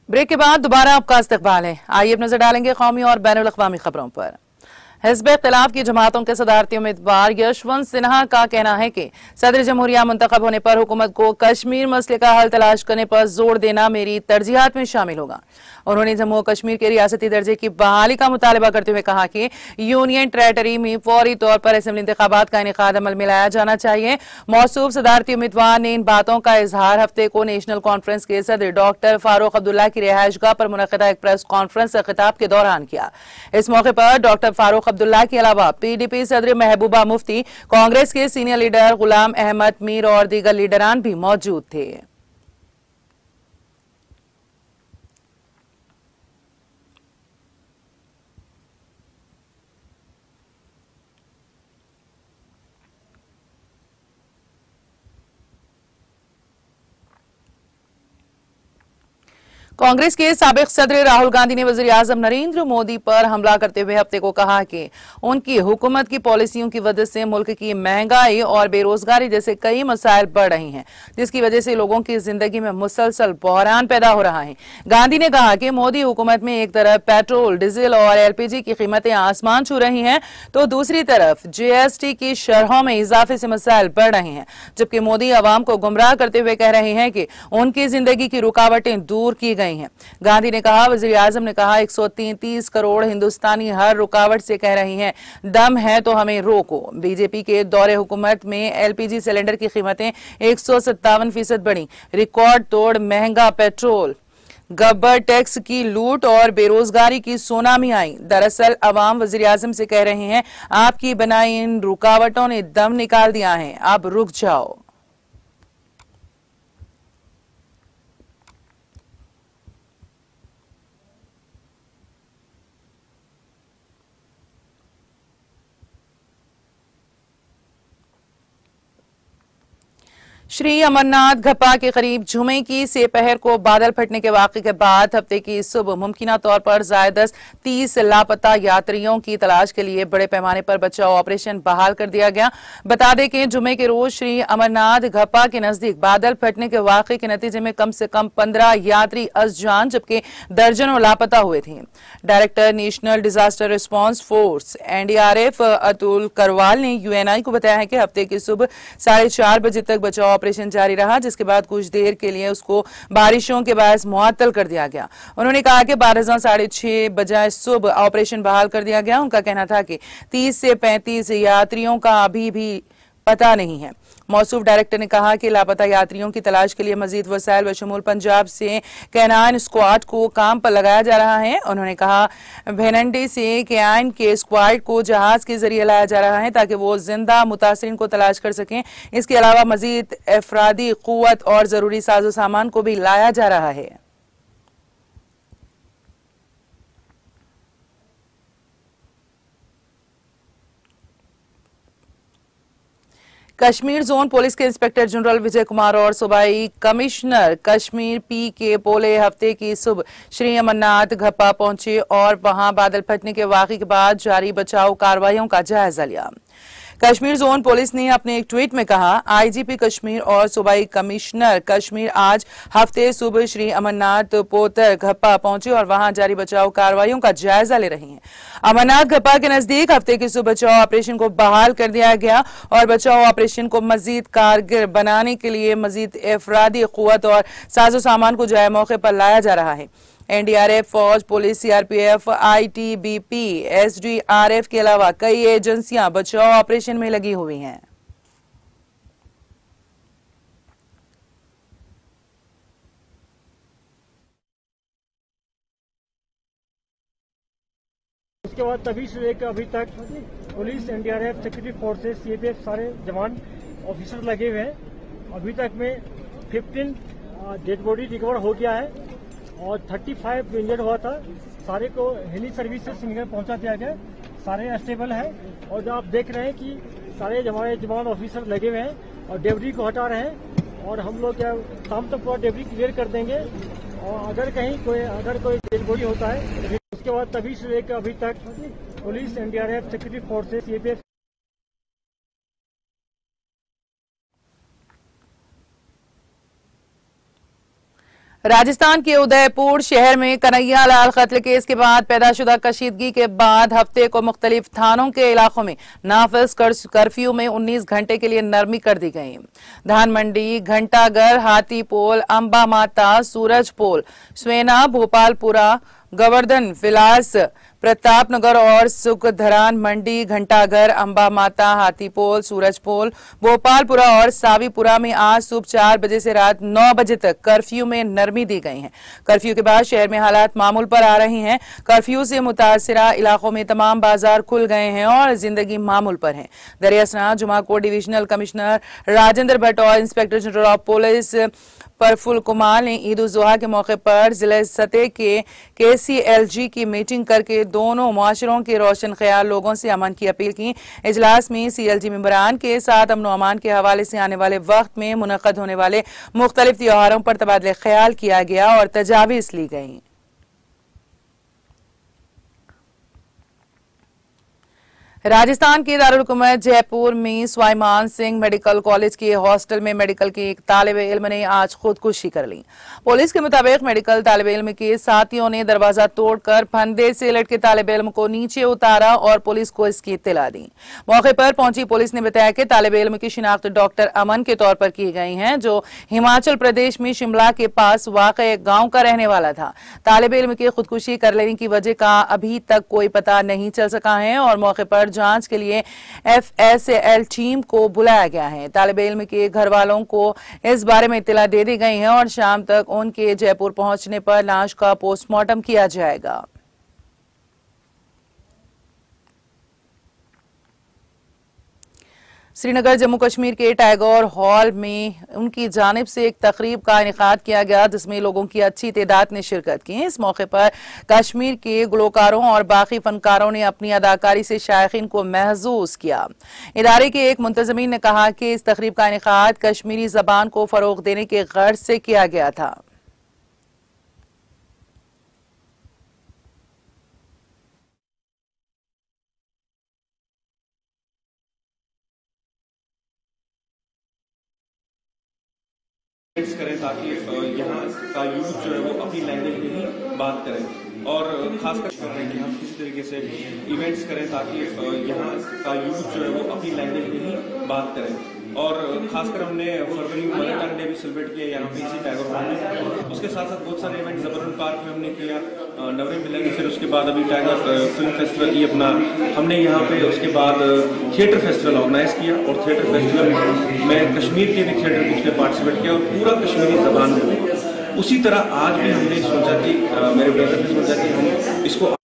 Break के बाद दोबारा आपका इस्तकबाल है। आइए अब नजर डालेंगे कौमी और बैनुल अक़वामी खबरों पर। हिज़्ब इख्तिलाफ की जमातों के सदारती उम्मीदवार यशवंत सिन्हा का कहना है कि सदर जमहूरिया मुंतखब होने पर हुकूमत को कश्मीर मसले का हल तलाश करने पर जोर देना मेरी तरजीहात में शामिल होगा। उन्होंने जम्मू कश्मीर के रियासती दर्जे की बहाली का मुतालबा करते हुए कहा कि यूनियन टेरेटरी में फौरी तौर पर असेंबली इंतखाबात का इनेकाद अमल में लाया जाना चाहिए। मौसूफ सदारती उम्मीदवार ने इन बातों का इजहार हफ्ते को नेशनल कॉन्फ्रेंस के सदर डॉक्टर फारूक अब्दुल्ला की रिहाइशगाह पर मुनक़दा एक प्रेस कॉन्फ्रेंस से खिताब के दौरान किया। इस मौके पर डॉक्टर फारूक अब्दुल्ला के अलावा PDP सदर महबूबा मुफ्ती, कांग्रेस के सीनियर लीडर गुलाम अहमद मीर और दीगर लीडरान भी मौजूद थे। कांग्रेस के साबिक सदर राहुल गांधी ने वज़ीर आज़म नरेंद्र मोदी पर हमला करते हुए हफ्ते को कहा कि उनकी हुकूमत की पॉलिसियों की वजह से मुल्क की महंगाई और बेरोजगारी जैसे कई मसाइल बढ़ रही हैं, जिसकी वजह से लोगों की जिंदगी में मुसलसल बहरान पैदा हो रहा है। गांधी ने कहा कि मोदी हुकूमत में एक तरफ पेट्रोल, डीजल और LPG की कीमतें आसमान छू रही हैं, तो दूसरी तरफ GST की शरहों में इजाफे से मसाइल बढ़ रहे हैं, जबकि मोदी अवाम को गुमराह करते हुए कह रहे हैं कि उनकी जिंदगी की रुकावटें दूर की गई हैं। गांधी ने कहा, वज़ीर आज़म ने कहा, 133 करोड़ हिंदुस्तानी हर रुकावट से कह रही हैं, दम है तो हमें रोको। बीजेपी के दौरे हुकूमत में LPG सिलेंडर की कीमतें 157% बढ़ी। रिकॉर्ड तोड़ महंगा पेट्रोल, गब्बर टैक्स की लूट और बेरोजगारी की सुनामी आई। दरअसल अवाम वज़ीर आज़म से कह रहे हैं, आपकी बनाई इन रुकावटों ने दम निकाल दिया है, अब रुक जाओ। श्री अमरनाथ घप्पा के करीब जुमे की सेपहर को बादल फटने के वाक़े के बाद हफ्ते की सुबह मुमकिना तौर पर ज़ायदस 30 लापता यात्रियों की तलाश के लिए बड़े पैमाने पर बचाव ऑपरेशन बहाल कर दिया गया। बता दें कि जुमे के रोज श्री अमरनाथ घप्पा के नजदीक बादल फटने के वाक़े के नतीजे में कम से कम 15 यात्री अज़जान जबकि दर्जनों लापता हुए थे। Director national disaster response force NDRF Atul Karwal ने UNI को बताया है कि हफ्ते की सुबह 4:30 बजे तक बचाव ऑपरेशन जारी रहा, जिसके बाद कुछ देर के लिए उसको बारिशों के बायस मुअत्तल कर दिया गया। उन्होंने कहा कि 12:30 बजाय सुबह ऑपरेशन बहाल कर दिया गया। उनका कहना था कि 30 से 35 यात्रियों का अभी भी पता नहीं है। मौसूफ डायरेक्टर ने कहा कि लापता यात्रियों की तलाश के लिए मजीद वसाइल बशमूल पंजाब से कैनान स्क्वाड को काम पर लगाया जा रहा है। उन्होंने कहा, भेनंडी से कैनान के स्क्वाड को जहाज के जरिए लाया जा रहा है ताकि वो जिंदा मुतासरीन को तलाश कर सकें। इसके अलावा मजीद अफरादी कुव्वत और जरूरी साजो सामान को भी लाया जा रहा है। कश्मीर जोन पुलिस के इंस्पेक्टर जनरल विजय कुमार और सूबाई कमिश्नर कश्मीर PK पोले हफ्ते की सुबह श्री अमरनाथ घप्पा पहुंचे और वहां बादल फटने के वाक़े के बाद जारी बचाव कार्रवाइयों का जायजा लिया। कश्मीर जोन पुलिस ने अपने एक ट्वीट में कहा, IGP कश्मीर और सूबाई कमिश्नर कश्मीर आज हफ्ते सुबह श्री अमरनाथ पोतर घप्पा पहुंचे और वहां जारी बचाव कार्रवाइयों का जायजा ले रहे हैं। अमरनाथ घप्पा के नजदीक हफ्ते की सुबह बचाव ऑपरेशन को बहाल कर दिया गया और बचाव ऑपरेशन को मजीद कारगर बनाने के लिए मजीद अफरादी कुव्वत और साजो सामान को जाए मौके पर लाया जा रहा है। NDRF, फौज, पुलिस, CRPF, ITBP, SDRF के अलावा कई एजेंसियां बचाव ऑपरेशन में लगी हुई हैं। उसके बाद तभी से लेकर अभी तक police, NDRF, security forces, CAPF सारे जवान ऑफिसर लगे हुए हैं। अभी तक में 15 डेड बॉडी रिकवर हो गया है और 35 इंजर्ड हुआ था। सारे को हेली सर्विस से श्रीनगर पहुंचा दिया गया। सारे स्टेबल है और जो आप देख रहे हैं कि सारे हमारे जवान ऑफिसर लगे हुए हैं और डेबरी को हटा रहे हैं और हम लोग क्या शाम तक पूरा डेबरी क्लियर कर देंगे। और अगर कहीं कोई डेड बॉडी होता है उसके बाद तभी से लेकर अभी तक police, NDRF, security forces, CAPF Rajasthan के उदयपुर शहर में कन्हैया लाल कत्ल केस के बाद पैदाशुदा कशीदगी के बाद हफ्ते को मुख्तलिफ थानों के इलाकों में नाफिज कर्फ्यू में 19 घंटे के लिए नरमी कर दी गई। धान मंडी, घंटाघर, हाथीपोल, अंबा माता, सूरजपोल, स्वेना, भोपालपुरा, गोवर्धन विलास, प्रतापनगर और सुखधरान मंडी, घंटाघर, अंबा माता, हाथीपोल, सूरजपोल, भोपालपुरा और सावीपुरा में आज सुबह 4 बजे से रात 9 बजे तक कर्फ्यू में नरमी दी गई है। कर्फ्यू के बाद शहर में हालात मामूल पर आ रही हैं। कर्फ्यू से मुतासिरा इलाकों में तमाम बाजार खुल गए हैं और जिंदगी मामूल पर है। दरियासना जुमाकोट डिविजनल कमिश्नर राजेंद्र भट्ट और inspector general of police Prafull Kumar ने ईद उल जुहा के मौके पर जिला सतह के KCLG की मीटिंग करके दोनों मुआशरों के रोशन ख्याल लोगों से अमन की अपील की। इजलास में CLG मेंबरान के साथ अमन अमान के हवाले से आने वाले वक्त में मुनक्कद होने वाले मुख्तलिफ त्योहारों पर तबादला ख्याल किया गया और तजावीज ली गई। राजस्थान के दारुल हुकूमत जयपुर में सवाई मान सिंह मेडिकल कॉलेज के हॉस्टल में मेडिकल के एक तालिब इल्म ने आज खुदकुशी कर ली। पुलिस के मुताबिक मेडिकल तालिब इल्म के साथियों ने दरवाजा तोड़कर फंदे से लटके तालिब इल्म को नीचे उतारा और पुलिस को इसकी इत्तला दी। मौके पर पहुंची पुलिस ने बताया कि तालिब इल्म की शिनाख्त डॉक्टर अमन के तौर पर की गई है, जो हिमाचल प्रदेश में शिमला के पास वाक़ एक गाँव का रहने वाला था। तालिब इल्म की खुदकुशी कर लेने की वजह का अभी तक कोई पता नहीं चल सका है और मौके पर जांच के लिए FSAL टीम को बुलाया गया है। तालिब इल्म के घर वालों को इस बारे में इत्तला दे दी गई है और शाम तक उनके जयपुर पहुंचने पर लाश का पोस्टमार्टम किया जाएगा। श्रीनगर जम्मू कश्मीर के टैगोर हॉल में उनकी जानिब से एक तकरीब का इनेकाद किया गया, जिसमें लोगों की अच्छी तादाद ने शिरकत की। इस मौके पर कश्मीर के गुलकारों और बाकी फनकारों ने अपनी अदाकारी से शायकीन को महसूस किया। इदारे के एक मुंतजमीन ने कहा कि इस तकरीब का इनेकाद कश्मीरी जबान को फरोग देने के गर्ज से किया गया था। करें ताकि यहाँ का यूथ जो है वो अपनी लैंग्वेज में ही बात करें और खासकर कर रहे हैं कि हम किसी तरीके से इवेंट्स करें ताकि यहाँ का यूथ जो है वो अपनी लैंग्वेज में ही बात करें और खासकर हमने फरवरी में मदर टंग डे भी सेलिब्रेट किया यहाँ पे इसी टैगोर हॉल में। उसके साथ साथ बहुत सारे इवेंट जबरन पार्क में हमने किया, नवरे मिलन, फिर उसके बाद अभी टाइगर फिल्म फेस्टिवल ही अपना हमने यहाँ पे, उसके बाद थिएटर फेस्टिवल ऑर्गेनाइज किया और थिएटर फेस्टिवल में कश्मीर के भी थिएटर ग्रुप्स ने पार्टिसिपेट किया और पूरा कश्मीरी जबान में हुआ। उसी तरह आज भी हमने सोचा कि मेरे ब्रदर ने सोचा कि हम इसको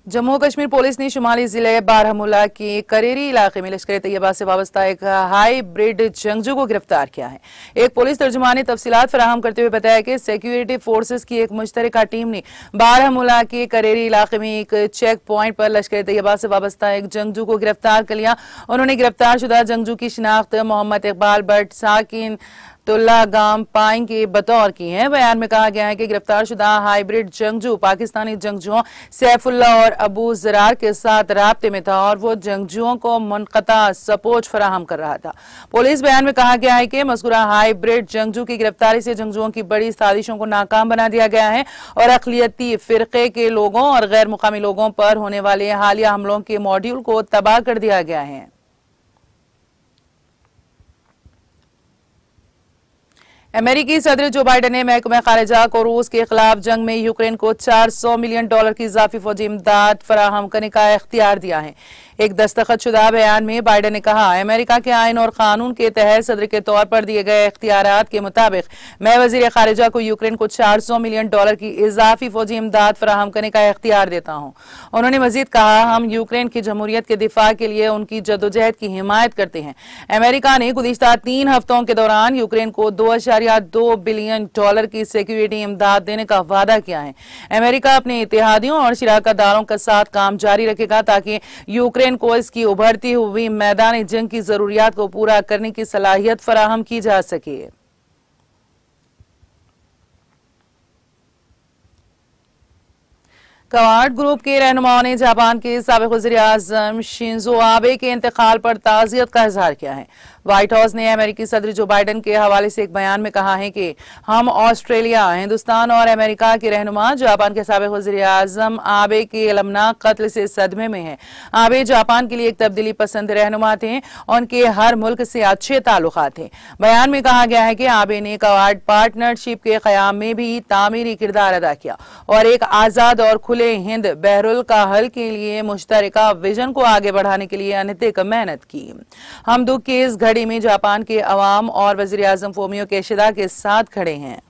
जम्मू कश्मीर पुलिस ने शुमाली जिले बारामूला के करेरी इलाके में लश्कर तैयबा से वाबस्ता एक हाईब्रिड जंगजू को गिरफ्तार किया है। एक पुलिस तर्जुमान ने तफसीलात फराहम करते हुए बताया कि सिक्योरिटी फोर्सेस की एक मुश्तरका टीम ने बारामूला के करेरी इलाके में एक चेक पॉइंट पर लश्कर तैयबा से वाबस्ता एक जंगजू को गिरफ्तार कर लिया। उन्होंने गिरफ्तार शुदा जंगजू की शिनाख्त मोहम्मद इकबाल भट्ट साकिन तुल्ला गाम पाइन के बतौर की है। बयान में कहा गया है कि गिरफ्तार शुदा हाइब्रिड जंगजू पाकिस्तानी जंगजुओं सैफुल्ला और अबू जरार के साथ राब्ते में था और वो जंगजुओं को मुनक़ता सपोर्ट फराहम कर रहा था। पुलिस बयान में कहा गया है कि मज़कूरा हाइब्रिड जंगजू की गिरफ्तारी से जंगजुओं की बड़ी साजिशों को नाकाम बना दिया गया है और अक़लियती फ़िरक़े के लोगों और गैर मुकामी लोगों पर होने वाले हालिया हमलों के मॉड्यूल को तबाह कर दिया गया है। अमेरिकी सदर जो बाइडन ने महकमा खारिजा को रूस के खिलाफ जंग में यूक्रेन को $400 मिलियन की इजाफी फौजी इमदाद फराहम करने का इख्तियार दिया है। एक दस्तखतशुदा बयान में बाइडन ने कहा, अमेरिका के आइन और कानून के तहत सदर के तौर पर दिए गए इख्तियारात के मुताबिक मैं वजीर खारिजा को यूक्रेन को $400 मिलियन की इजाफी फौजी इमदाद फराहम करने का इख्तियार देता हूँ। उन्होंने मजीद कहा, हम यूक्रेन की जमहूरियत के दिफा के लिए उनकी जदोजहद की हिमायत करते हैं। अमेरिका ने गुज़िश्ता 3 हफ्तों के दौरान यूक्रेन को $2.2 बिलियन की सिक्योरिटी इमदाद देने का वादा किया है। अमेरिका अपने इत्तेहादियों और शराकतदारों के साथ काम जारी रखेगा ताकि यूक्रेन को इसकी उभरती हुई मैदानी जंग की जरूरियात को पूरा करने की सलाहियत फराहम की जा सके। क्वाड ग्रुप के रहनुमाओं ने जापान के साबिक वज़ीर आज़म शिंजो आबे के इंतकाल पर ताज़ियत का इजहार किया है। व्हाइट हाउस ने अमेरिकी सदर जो बाइडेन के हवाले से एक बयान में कहा है कि हम ऑस्ट्रेलिया, हिंदुस्तान और अमेरिका के रहनुमा जापान के साबिक वज़ीर आज़म आबे के अलमनाक कत्ल से सदमे में हैं। आबे जापान के लिए एक तब्दीली पसंद रहनुमा थे, उनके हर मुल्क से अच्छे ताल्लुकात थे। बयान में कहा गया है कि आबे ने क्वाड पार्टनरशिप के क़याम में भी तामीरी किरदार अदा किया और एक आज़ाद और खुले हिंद बहरुल का हल के लिए मुश्तरका विजन को आगे बढ़ाने के लिए अनहद मेहनत की। हम दुख की इस घड़ी में जापान के अवाम और वज़ीर आज़म फोमियो केशिदा के साथ खड़े हैं।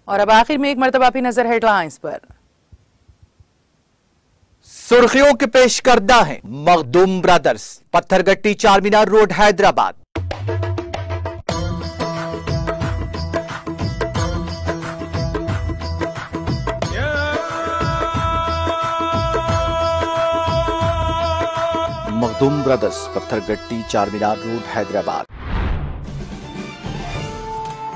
और अब आखिर में एक मरतबा भी नजर हेडलाइंस पर। सुर्खियों के पेश करदा है Makhdoom brothers, Pathergatti Charminar road Hyderabad. Makhdoom brothers, Pathergatti Charminar road Hyderabad.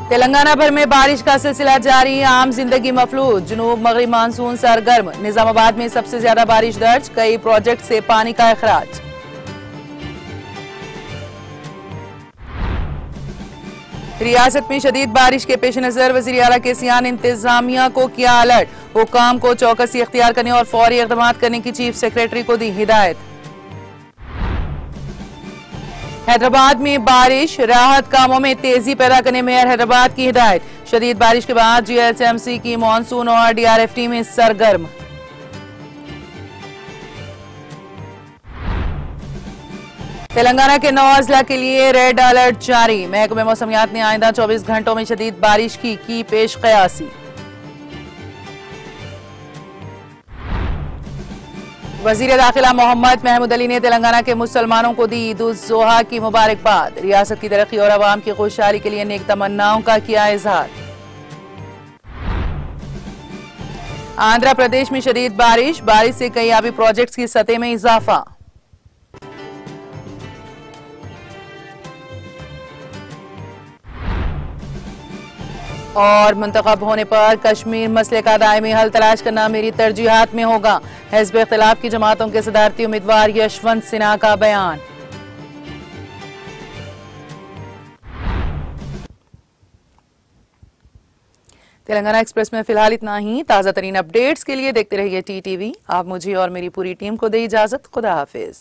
Telangana भर में बारिश का सिलसिला जारी, आम जिंदगी मफलूज, जुनूब मगरिब मानसून सरगर्म, निजामाबाद में सबसे ज्यादा बारिश दर्ज, कई प्रोजेक्ट से पानी का अखराज। रियासत में शदीद बारिश के पेश नजर वज़ीर आला के सियान इंतजामिया को किया अलर्ट, हुकाम को चौकसी इख्तियार करने और फौरी इक़दाम करने की चीफ सेक्रेटरी को दी हिदायत। हैदराबाद में बारिश, राहत कामों में तेजी पैदा करने मेयर हैदराबाद की हिदायत, शदीद बारिश के बाद जीएचएमसी की मानसून और डीआरएफ टीमें सरगर्म। तेलंगाना के 9 अजला के लिए रेड अलर्ट जारी, महकमे मौसमियात ने आइंदा 24 घंटों में शदीद बारिश की पेश कयासी। वजीर दाखिला मोहम्मद महमूद अली ने तेलंगाना के मुसलमानों को दी ईद उल ज़ुहा की मुबारकबाद, रियासत की तरक्की और अवाम की खुशहाली के लिए नेक तमन्नाओं का किया इजहार। आंध्र प्रदेश में शदीद बारिश से कई आबी प्रोजेक्ट्स की सतह में इजाफा। और मुंतखब होने पर कश्मीर मसले का दायमी हल तलाश करना मेरी तरजीहात में होगा, हिज़्ब इख्तिलाफ की जमातों के सदारती उम्मीदवार यशवंत सिन्हा का बयान। तेलंगाना एक्सप्रेस में फिलहाल इतना ही। ताज़ा तरीन अपडेट्स के लिए देखते रहिए टीटीवी। आप मुझे और मेरी पूरी टीम को दे इजाजत। खुदा हाफिज।